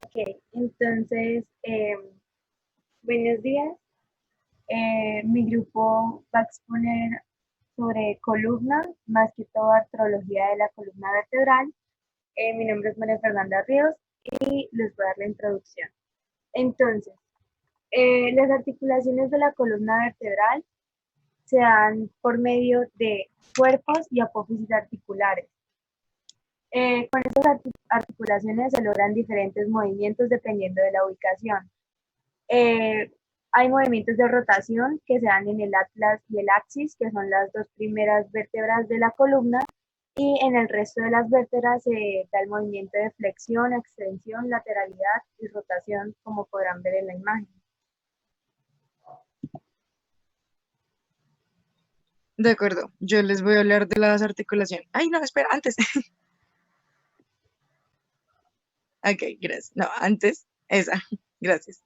Ok, entonces, buenos días. Mi grupo va a exponer sobre columna, más que todo artrología de la columna vertebral. Mi nombre es María Fernanda Ríos y les voy a dar la introducción. Entonces, las articulaciones de la columna vertebral se dan por medio de cuerpos y apófisis articulares. Con estas articulaciones se logran diferentes movimientos dependiendo de la ubicación. Eh, Hay movimientos de rotación que se dan en el atlas y el axis, que son las dos primeras vértebras de la columna, y en el resto de las vértebras se da el movimiento de flexión, extensión, lateralidad y rotación, como podrán ver en la imagen. De acuerdo, yo les voy a hablar de las articulaciones. Ay, no, espera, antes. Ok, gracias. No, antes, esa. Gracias.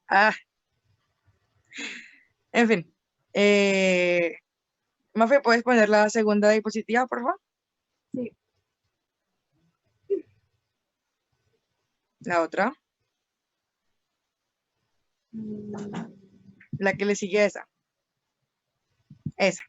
En fin. Eh, Mafe, ¿puedes poner la segunda diapositiva, por favor? Sí. La otra, la que le sigue a esa. Esa.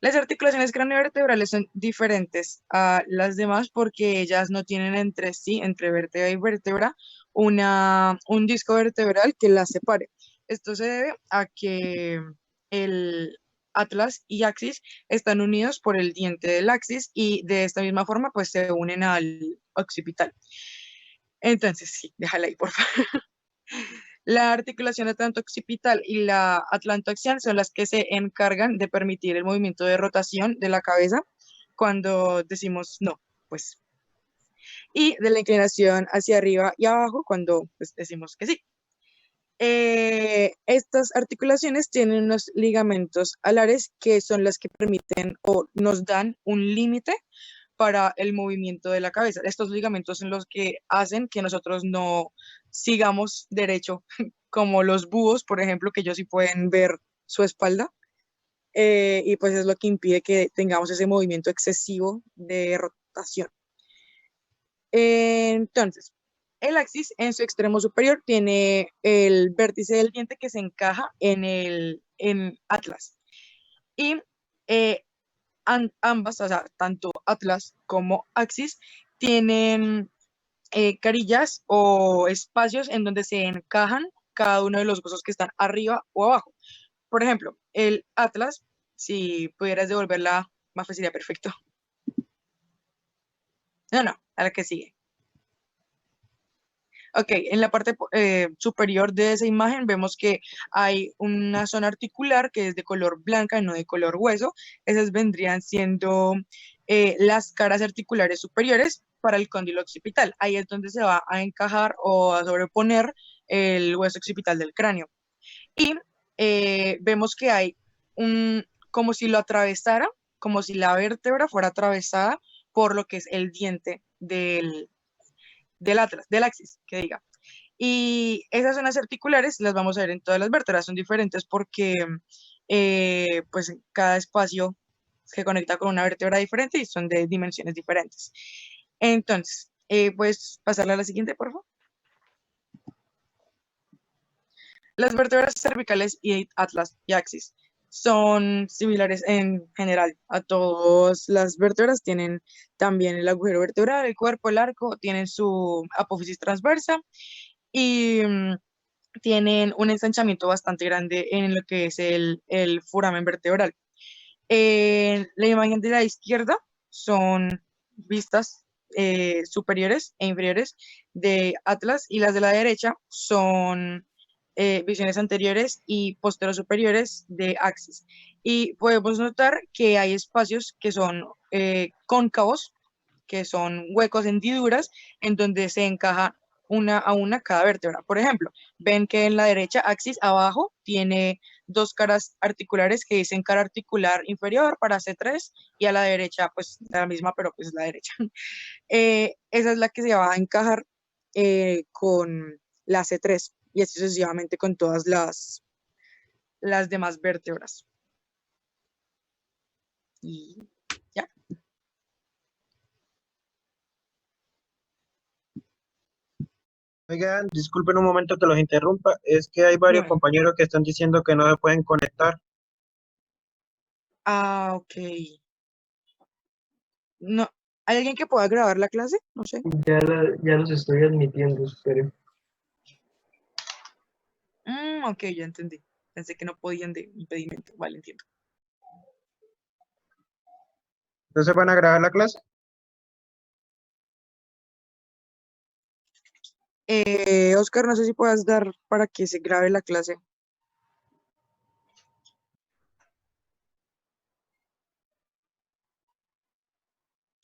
Las articulaciones craneovertebrales son diferentes a las demás porque ellas no tienen entre sí, entre vértebra y vértebra, un disco vertebral que las separe. Esto se debe a que el atlas y axis están unidos por el diente del axis y de esta misma forma pues se unen al occipital. Entonces, sí, déjala ahí, por favor. La articulación atlanto-occipital y la atlantoaxial son las que se encargan de permitir el movimiento de rotación de la cabeza cuando decimos no, pues, y de la inclinación hacia arriba y abajo cuando pues, decimos que sí. Estas articulaciones tienen unos ligamentos alares que son las que permiten o nos dan un límite para el movimiento de la cabeza. Estos ligamentos son los que hacen que nosotros no sigamos derecho, como los búhos, por ejemplo, que ellos sí pueden ver su espalda, y pues es lo que impide que tengamos ese movimiento excesivo de rotación. Entonces, el axis en su extremo superior tiene el vértice del diente que se encaja en atlas. Y eh, ambas, o sea, tanto atlas como axis, tienen carillas o espacios en donde se encajan cada uno de los huesos que están arriba o abajo. Por ejemplo, el atlas, si pudieras devolverla, más sería perfecto. No, no, a la que sigue. Ok, en la parte superior de esa imagen vemos que hay una zona articular que es de color blanca y no de color hueso. Esas vendrían siendo las caras articulares superiores para el cóndilo occipital. Ahí es donde se va a encajar o a sobreponer el hueso occipital del cráneo. Y vemos que hay como si lo atravesara, como si la vértebra fuera atravesada por lo que es el diente del atlas, del axis, que diga. Y esas zonas articulares las vamos a ver en todas las vértebras, son diferentes porque pues cada espacio se conecta con una vértebra diferente y son de dimensiones diferentes. Entonces, ¿puedes pasarle a la siguiente, por favor? Las vértebras cervicales y atlas y axis son similares en general a todas las vértebras, tienen también el agujero vertebral, el cuerpo, el arco, tienen su apófisis transversa y tienen un ensanchamiento bastante grande en lo que es el foramen vertebral. La imagen de la izquierda son vistas superiores e inferiores de Atlas y las de la derecha son visiones anteriores y posteros superiores de Axis. Y podemos notar que hay espacios que son cóncavos, que son huecos, hendiduras, en donde se encaja una a una cada vértebra. Por ejemplo, ven que en la derecha axis abajo tiene dos caras articulares que dicen cara articular inferior para C3 y a la derecha pues la misma, pero pues la derecha. Esa es la que se va a encajar con la C3 y así sucesivamente con todas las demás vértebras. Y ya. Oigan, disculpen un momento que los interrumpa, es que hay varios Dígame. compañeros que están diciendo que no se pueden conectar. Ah, ok. No, ¿hay alguien que pueda grabar la clase? No sé. Ya los estoy admitiendo, espere. Ok, ya entendí. Pensé que no podían de impedimento. Vale, entiendo. Entonces van a grabar la clase. Oscar, no sé si puedas dar para que se grabe la clase.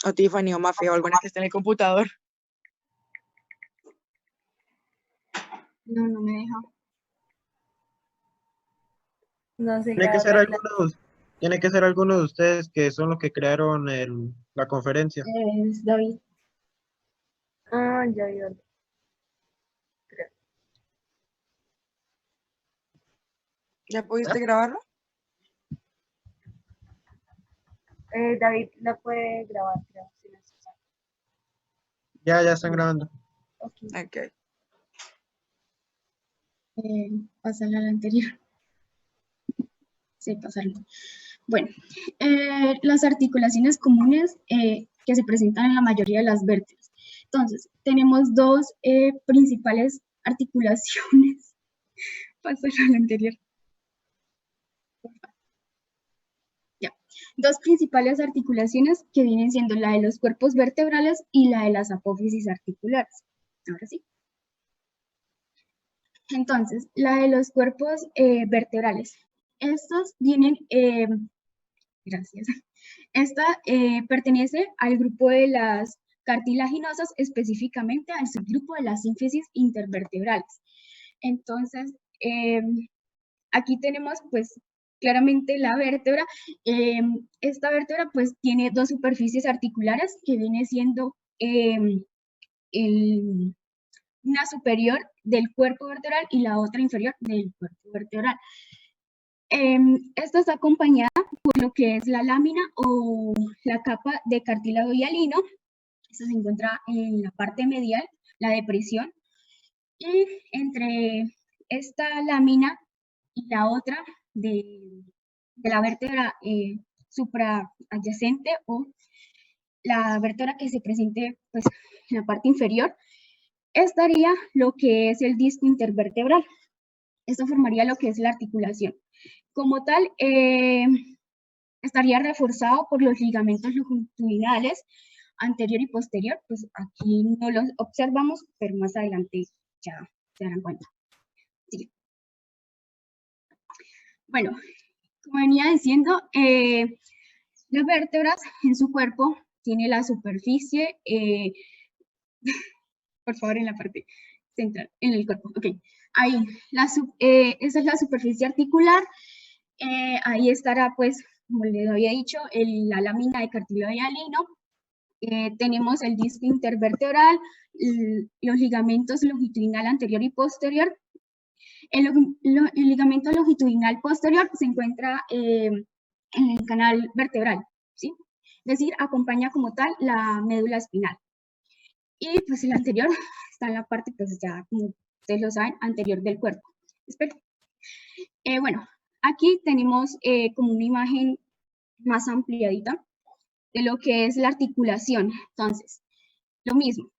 O Tiffany o Mafia o alguna que esté en el computador. No, no me deja. No sé Tiene que grabar ser la clase. tiene que ser alguno de ustedes que son los que crearon la conferencia. Es David. Ah, ya vio. Creo. ¿Ya pudiste grabarlo? David la puede grabar, creo, si no se sabe. Ya están grabando. Ok. Ok. Pasarla a la anterior. Sí, pasarlo. Bueno, las articulaciones comunes que se presentan en la mayoría de las vértebras. Entonces, tenemos dos principales articulaciones. Pasarlo a la anterior. Ya. Dos principales articulaciones que vienen siendo la de los cuerpos vertebrales y la de las apófisis articulares. Ahora sí. Entonces, la de los cuerpos vertebrales. Estos vienen, gracias. Esta pertenece al grupo de las cartilaginosas, específicamente al subgrupo de las sínfisis intervertebrales. Entonces, aquí tenemos pues claramente la vértebra. Esta vértebra pues tiene dos superficies articulares que viene siendo una superior del cuerpo vertebral y la otra inferior del cuerpo vertebral. Esta está acompañada por lo que es la lámina o la capa de cartílago hialino. Esta se encuentra en la parte medial, la depresión, y entre esta lámina y la otra de la vértebra supraadyacente o la vértebra que se presente pues, en la parte inferior, estaría lo que es el disco intervertebral. Esto formaría lo que es la articulación. Como tal, estaría reforzado por los ligamentos longitudinales anterior y posterior. Pues aquí no los observamos, pero más adelante ya se darán cuenta. Sí. Bueno, como venía diciendo, las vértebras en su cuerpo tiene la superficie, por favor, en la parte central, en el cuerpo. Ok, ahí, esa es la superficie articular. Ahí estará, pues, como les había dicho, la lámina de cartílago hialino. Tenemos el disco intervertebral, los ligamentos longitudinal anterior y posterior. El ligamento longitudinal posterior se encuentra en el canal vertebral, ¿sí? Es decir, acompaña como tal la médula espinal. Y pues el anterior está en la parte, pues ya como ustedes lo saben, anterior del cuerpo. Espero. Bueno, aquí tenemos como una imagen más ampliadita de lo que es la articulación. Entonces, lo mismo,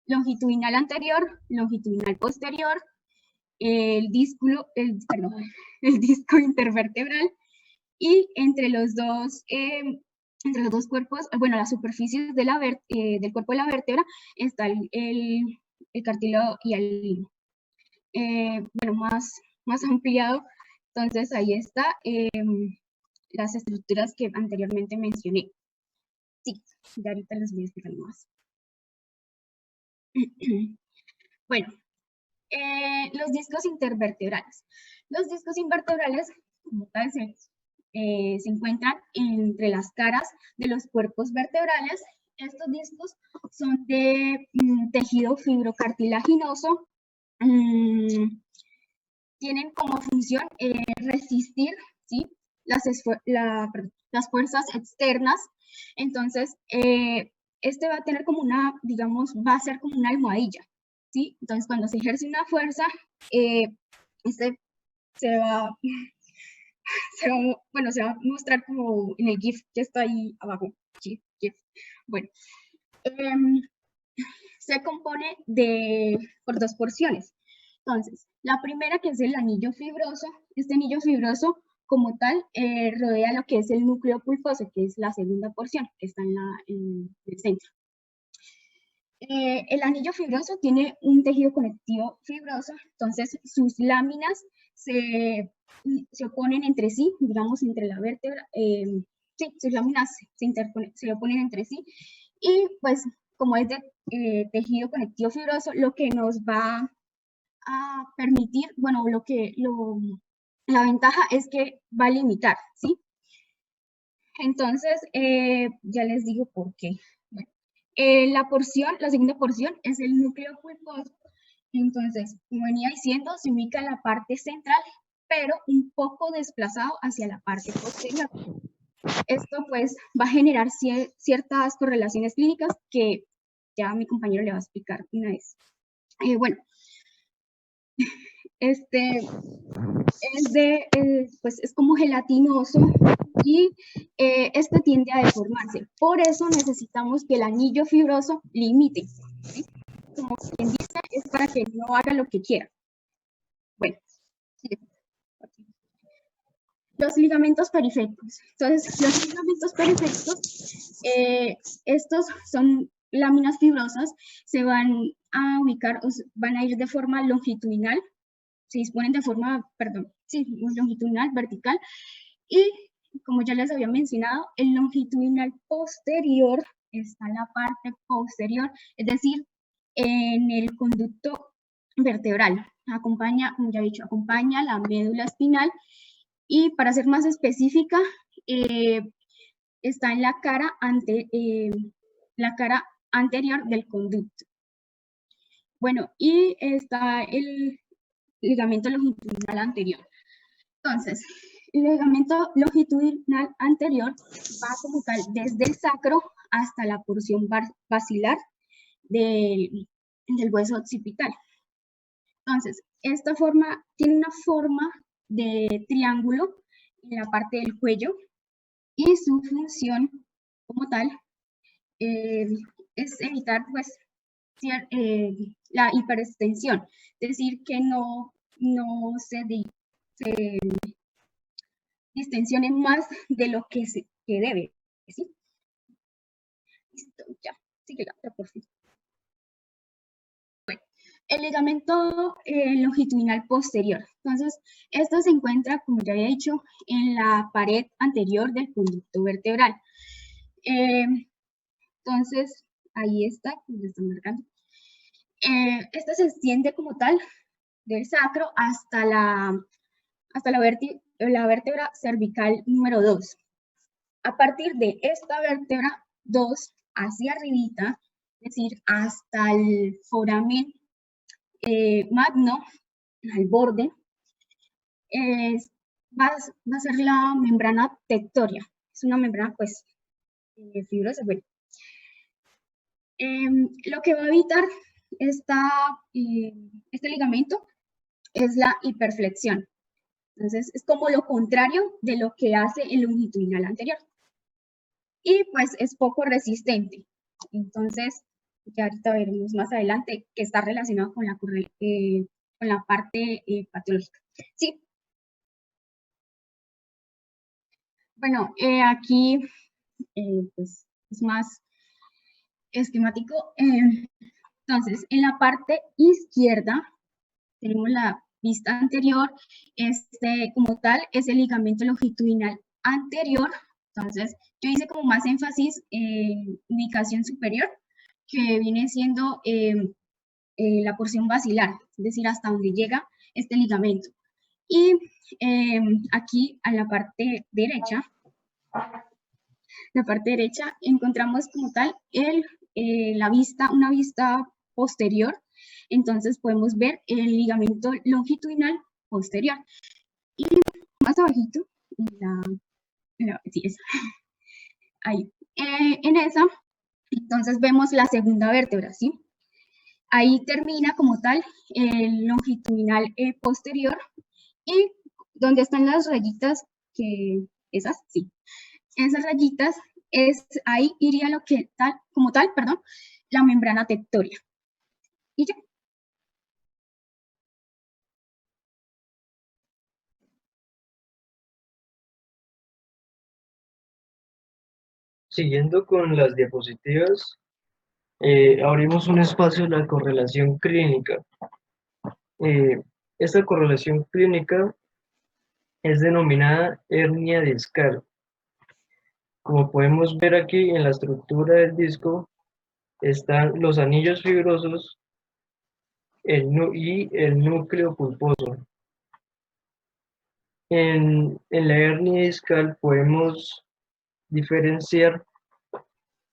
longitudinal anterior, longitudinal posterior, el disco intervertebral, y entre los dos cuerpos, bueno, las superficies de del cuerpo de la vértebra está el cartílago hialino. Bueno, más ampliado, entonces ahí está las estructuras que anteriormente mencioné. Sí, ya ahorita les voy a explicar más. Bueno, los discos intervertebrales. Los discos intervertebrales, como tal, se encuentran entre las caras de los cuerpos vertebrales. Estos discos son de tejido fibrocartilaginoso. Tienen como función resistir, ¿sí? las fuerzas externas. Entonces, este va a tener como una, digamos, va a ser como una almohadilla, ¿sí? Entonces, cuando se ejerce una fuerza, este se va, bueno, se va a mostrar como en el GIF que está ahí abajo. GIF. Bueno, se compone por dos porciones. Entonces, la primera, que es el anillo fibroso, este anillo fibroso como tal rodea lo que es el núcleo pulposo, que es la segunda porción, que está en el centro. El anillo fibroso tiene un tejido conectivo fibroso, entonces sus láminas se oponen entre sí, digamos, entre la vértebra, sí, sus láminas se oponen entre sí, y pues como es de tejido conectivo fibroso, lo que nos va a permitir, bueno, la ventaja es que va a limitar, ¿sí? Entonces, ya les digo por qué. Bueno, la segunda porción es el núcleo pulposo. Entonces, como venía diciendo, se ubica en la parte central, pero un poco desplazado hacia la parte posterior. Esto pues va a generar ciertas correlaciones clínicas que ya mi compañero le va a explicar una vez. Bueno, pues es como gelatinoso y este tiende a deformarse. Por eso necesitamos que el anillo fibroso limite, ¿sí? Como quien dice, es para que no haga lo que quiera. Bueno, los ligamentos periféricos. Entonces, los ligamentos periféricos, estos son láminas fibrosas, se van a ubicar, van a ir de forma longitudinal, se disponen de forma, perdón, sí, longitudinal, vertical, y como ya les había mencionado, el longitudinal posterior está en la parte posterior, es decir, en el conducto vertebral. Acompaña, como ya he dicho, acompaña la médula espinal, y para ser más específica, está en la cara anterior del conducto. Bueno, y está el ligamento longitudinal anterior. Entonces, el ligamento longitudinal anterior va como tal desde el sacro hasta la porción basilar del hueso occipital. Entonces, esta forma tiene una forma de triángulo en la parte del cuello y su función como tal es evitar pues la hiperextensión, es decir, que no se distensione más de lo que debe, ¿sí? Listo, ya, sigue la otra, por fin. Bueno, el ligamento longitudinal posterior. Entonces, esto se encuentra, como ya había dicho, en la pared anterior del conducto vertebral. Entonces, ahí está, lo están marcando. Esto se extiende como tal del sacro hasta la vértebra cervical número 2. A partir de esta vértebra 2 hacia arribita, es decir, hasta el foramen magno, al borde, va a ser la membrana tectoria. Es una membrana, pues, fibrosa. Bueno. Lo que va a evitar este ligamento es la hiperflexión. Entonces, es como lo contrario de lo que hace el longitudinal anterior. Y pues es poco resistente. Entonces, ya ahorita veremos más adelante que está relacionado con la parte patológica. Sí. Bueno, aquí pues es más esquemático. Entonces, en la parte izquierda tenemos la vista anterior. Como tal es el ligamento longitudinal anterior. Entonces, yo hice como más énfasis en ubicación superior, que viene siendo la porción basilar, es decir, hasta donde llega este ligamento. Y aquí a la parte derecha encontramos como tal una vista posterior. Entonces podemos ver el ligamento longitudinal posterior. Y más abajito, sí, esa. Ahí. En esa, entonces vemos la segunda vértebra, ¿sí? Ahí termina como tal el longitudinal posterior, y donde están las rayitas, esas, sí, esas rayitas, ahí iría lo que tal, como tal, perdón, la membrana tectórea. Y ya. Siguiendo con las diapositivas, abrimos un espacio de la correlación clínica. Esta correlación clínica es denominada hernia discal. Como podemos ver aquí en la estructura del disco, están los anillos fibrosos y el núcleo pulposo. En la hernia discal podemos diferenciar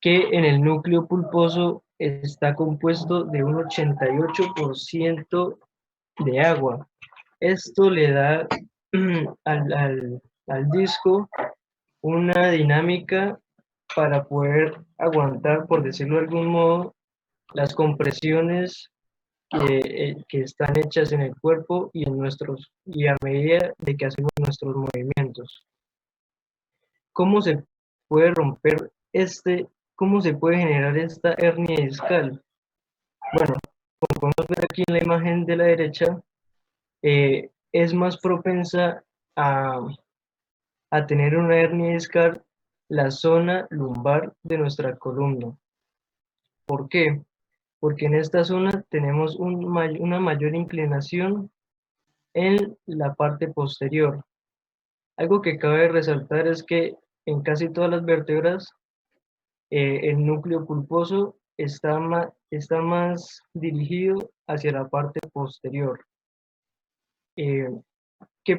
que en el núcleo pulposo está compuesto de un 88% de agua. Esto le da al disco una dinámica para poder aguantar, por decirlo de algún modo, las compresiones que están hechas en el cuerpo y a medida de que hacemos nuestros movimientos. ¿Cómo se puede romper cómo se puede generar esta hernia discal? Bueno, como podemos ver aquí en la imagen de la derecha, es más propensa a tener una hernia discal la zona lumbar de nuestra columna. ¿Por qué? Porque en esta zona tenemos una mayor inclinación en la parte posterior. Algo que cabe resaltar es que en casi todas las vértebras el núcleo pulposo está más dirigido hacia la parte posterior. ¿Qué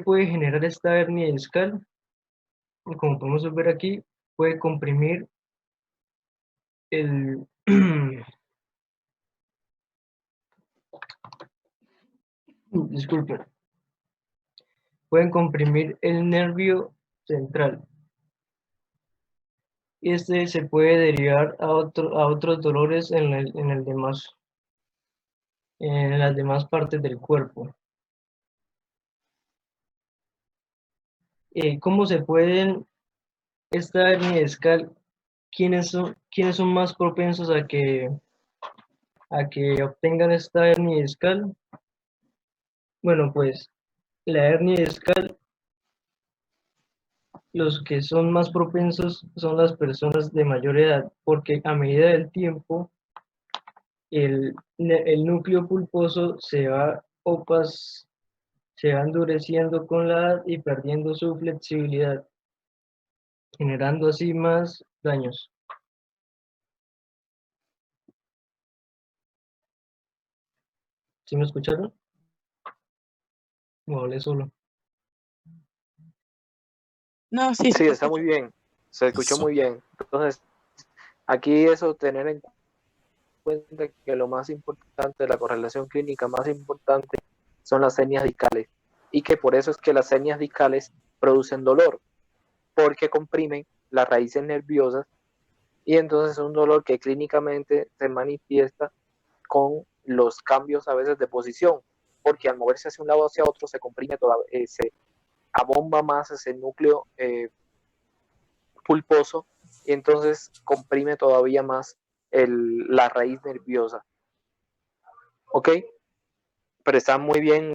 puede generar esta hernia discal? Como podemos ver aquí, puede comprimir el disculpen, pueden comprimir el nervio central. Este se puede derivar a otros dolores en las demás partes del cuerpo. ¿Cómo se pueden esta hernia discal? ¿Quiénes son más propensos a que obtengan esta hernia discal? Bueno, pues la hernia discal, los que son más propensos son las personas de mayor edad, porque a medida del tiempo el núcleo pulposo se va endureciendo con la edad y perdiendo su flexibilidad, generando así más daños. ¿Sí me escucharon? No hablé solo. No, sí, Sí, está muy bien. Se escuchó muy bien. Entonces, aquí eso tener en cuenta que lo más importante de la correlación clínica más importante son las hernias discales, y que por eso es que las hernias discales producen dolor, porque comprimen las raíces nerviosas, y entonces es un dolor que clínicamente se manifiesta con los cambios a veces de posición, porque al moverse hacia un lado o hacia otro se comprime se abomba más ese núcleo pulposo, y entonces comprime todavía más la raíz nerviosa. ¿Ok? Pero está muy bien.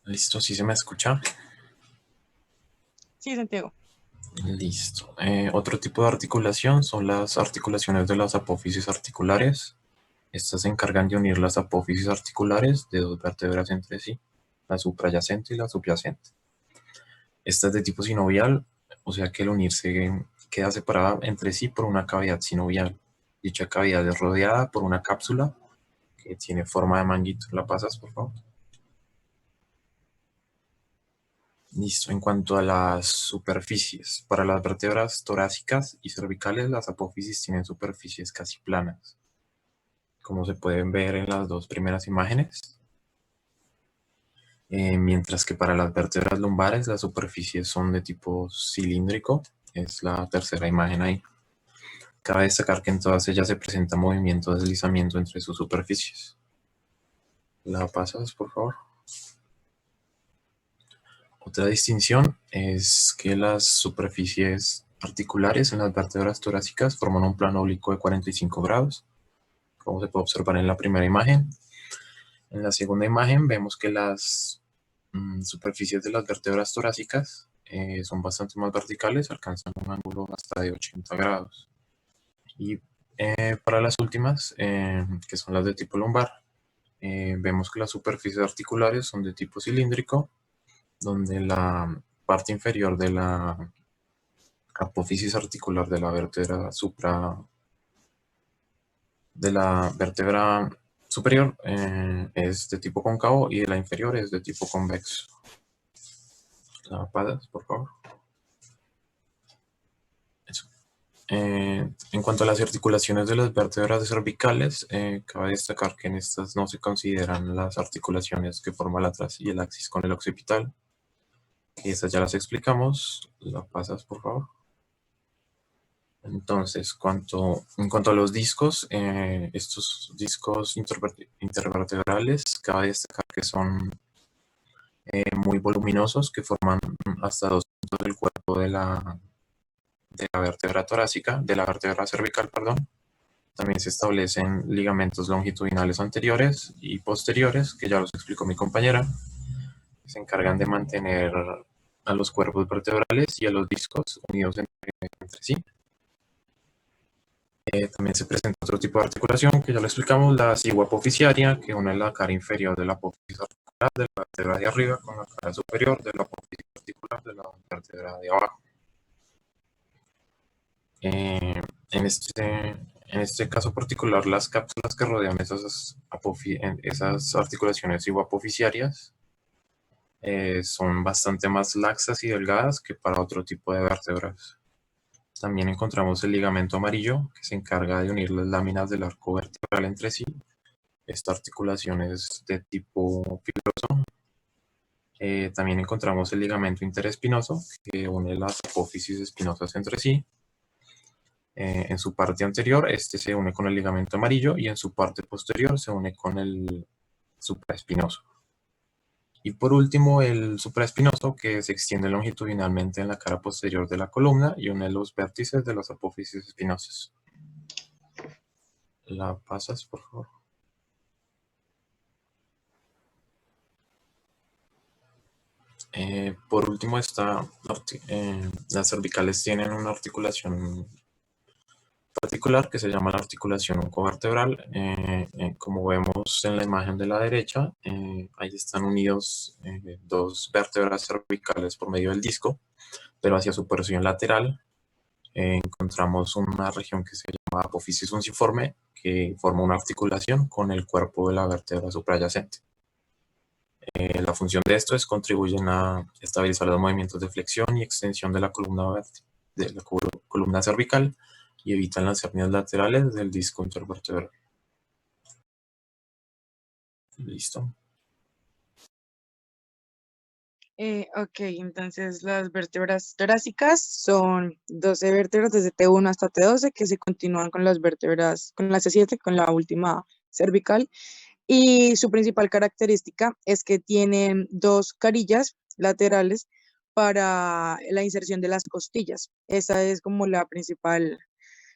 Listo, ¿sí se me escucha? sí, Santiago. Listo. Otro tipo de articulación son las articulaciones de las apófisis articulares. Estas se encargan de unir las apófisis articulares de dos vértebras entre sí, la suprayacente y la subyacente. Esta es de tipo sinovial, o sea que al unirse queda separada entre sí por una cavidad sinovial. Dicha cavidad es rodeada por una cápsula que tiene forma de manguito. ¿La pasas, por favor? Listo. En cuanto a las superficies, para las vértebras torácicas y cervicales, las apófisis tienen superficies casi planas, como se pueden ver en las dos primeras imágenes. Mientras que para las vértebras lumbares las superficies son de tipo cilíndrico, es la tercera imagen ahí. Cabe destacar que en todas ellas se presenta movimiento de deslizamiento entre sus superficies. ¿La pasas, por favor? Otra distinción es que las superficies articulares en las vértebras torácicas forman un plano oblicuo de 45 grados, como se puede observar en la primera imagen. En la segunda imagen vemos que las superficies de las vértebras torácicas son bastante más verticales, alcanzan un ángulo hasta de 80 grados. Y para las últimas, que son las de tipo lumbar, vemos que las superficies articulares son de tipo cilíndrico, donde la parte inferior de la apófisis articular de la vértebra superior es de tipo cóncavo y de la inferior es de tipo convexo. ¿La pasas, por favor? Eso. En cuanto a las articulaciones de las vértebras cervicales, cabe destacar que en estas no se consideran las articulaciones que forman la tras y el axis con el occipital. Estas ya las explicamos. ¿La pasas, por favor? Entonces, en cuanto a los discos, estos discos intervertebrales, cabe destacar que son muy voluminosos, que forman hasta 2 del cuerpo de la vértebra torácica, de la vértebra cervical, perdón. También se establecen ligamentos longitudinales anteriores y posteriores, que ya los explicó mi compañera, que se encargan de mantener a los cuerpos vertebrales y a los discos unidos entre sí. También se presenta otro tipo de articulación, que ya lo explicamos, la ciguapofisiaria, que une la cara inferior de la apófisis articular de la vértebra de arriba con la cara superior de la apófisis articular de la vértebra de abajo. En este caso particular, las cápsulas que rodean esas articulaciones ciguapofisiarias son bastante más laxas y delgadas que para otro tipo de vértebras. También encontramos el ligamento amarillo, que se encarga de unir las láminas del arco vertebral entre sí. Esta articulación es de tipo fibroso. También encontramos el ligamento interespinoso, que une las apófisis espinosas entre sí. En su parte anterior, este se une con el ligamento amarillo y en su parte posterior se une con el supraespinoso. Y por último, el supraespinoso, que se extiende longitudinalmente en la cara posterior de la columna y une los vértices de las apófisis espinosas. ¿La pasas, por favor? Por último, las cervicales tienen una articulación particular que se llama la articulación oncovertebral. Como vemos en la imagen de la derecha, ahí están unidos dos vértebras cervicales por medio del disco, pero hacia su porción lateral encontramos una región que se llama apófisis unciforme, que forma una articulación con el cuerpo de la vértebra suprayacente. La función de esto es contribuir a estabilizar los movimientos de flexión y extensión de la columna cervical y evitan las hernias laterales del disco intervertebral. Listo. Ok, entonces las vértebras torácicas son 12 vértebras desde T1 hasta T12 que se continúan con las vértebras, con la C7, con la última cervical. Y su principal característica es que tienen 2 carillas laterales para la inserción de las costillas. Esa es como la principal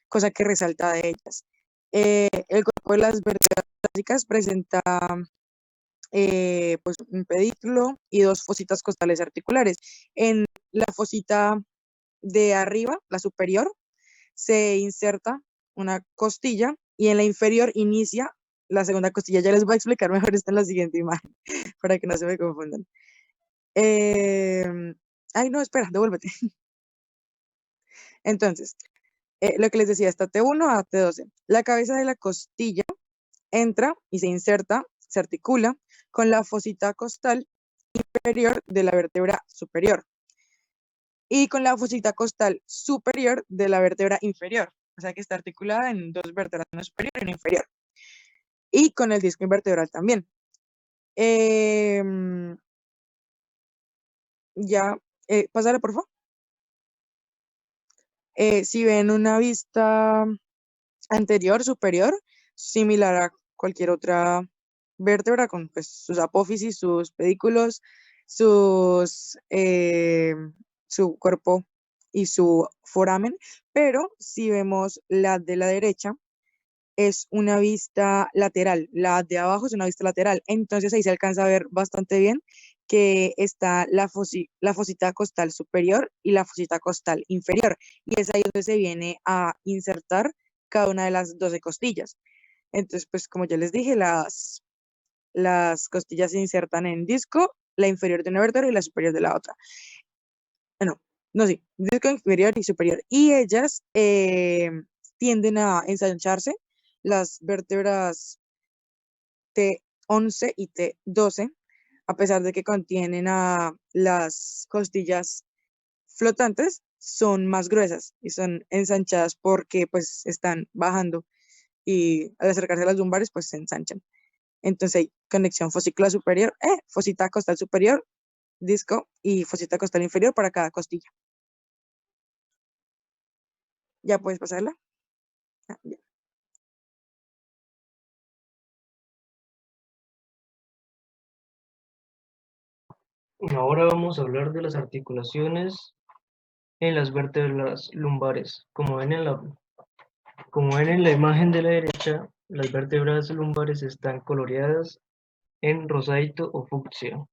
cosa que resalta de ellas. El cuerpo de las vértebras torácicas presenta pues un pedículo y 2 fositas costales articulares. En la fosita de arriba, la superior, se inserta una costilla y en la inferior inicia la segunda costilla. Ya les voy a explicar mejor esto en la siguiente imagen para que no se me confundan. Ay, no, espera, devuélvete. Entonces, lo que les decía, está T1 a T12. La cabeza de la costilla entra y se inserta, se articula con la fosita costal inferior de la vértebra superior y con la fosita costal superior de la vértebra inferior. O sea que está articulada en 2 vértebras, una superior y una inferior. Y con el disco invertebral también. Ya, pásale por favor. Si ven una vista anterior, superior, similar a cualquier otra vértebra, con pues, sus apófisis, sus pedículos, su cuerpo y su foramen, pero si vemos la de la derecha, es una vista lateral, la de abajo es una vista lateral, entonces ahí se alcanza a ver bastante bien que está la fosita costal superior y la fosita costal inferior, y es ahí donde se viene a insertar cada una de las 12 costillas. Entonces, pues como ya les dije, las costillas se insertan en disco, la inferior de una vértebra y la superior de la otra. No, no, sí, disco inferior y superior. Y ellas tienden a ensancharse, las vértebras T11 y T12, a pesar de que contienen a las costillas flotantes, son más gruesas y son ensanchadas porque pues están bajando y al acercarse a las lumbares pues se ensanchan. Entonces hay conexión fosícula superior, fosita costal superior, disco y fosita costal inferior para cada costilla. ¿Ya puedes pasarla? Ah, ya. Ahora vamos a hablar de las articulaciones en las vértebras lumbares. Como ven en la imagen de la derecha, las vértebras lumbares están coloreadas en rosadito o fucsia.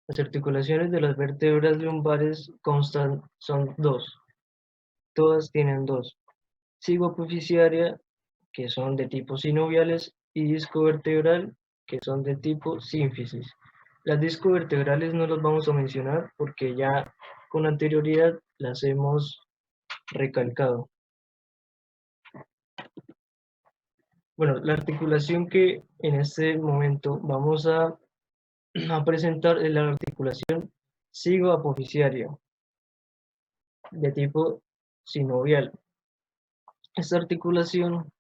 Las articulaciones de las vértebras lumbares son dos. Todas tienen dos. Cigoapofisiaria, que son de tipo sinoviales, y disco vertebral, que son de tipo sínfisis. Las discovertebrales no las vamos a mencionar porque ya con anterioridad las hemos recalcado. Bueno, la articulación que en este momento vamos a presentar es la articulación cigoapofisiaria de tipo sinovial. Esta articulación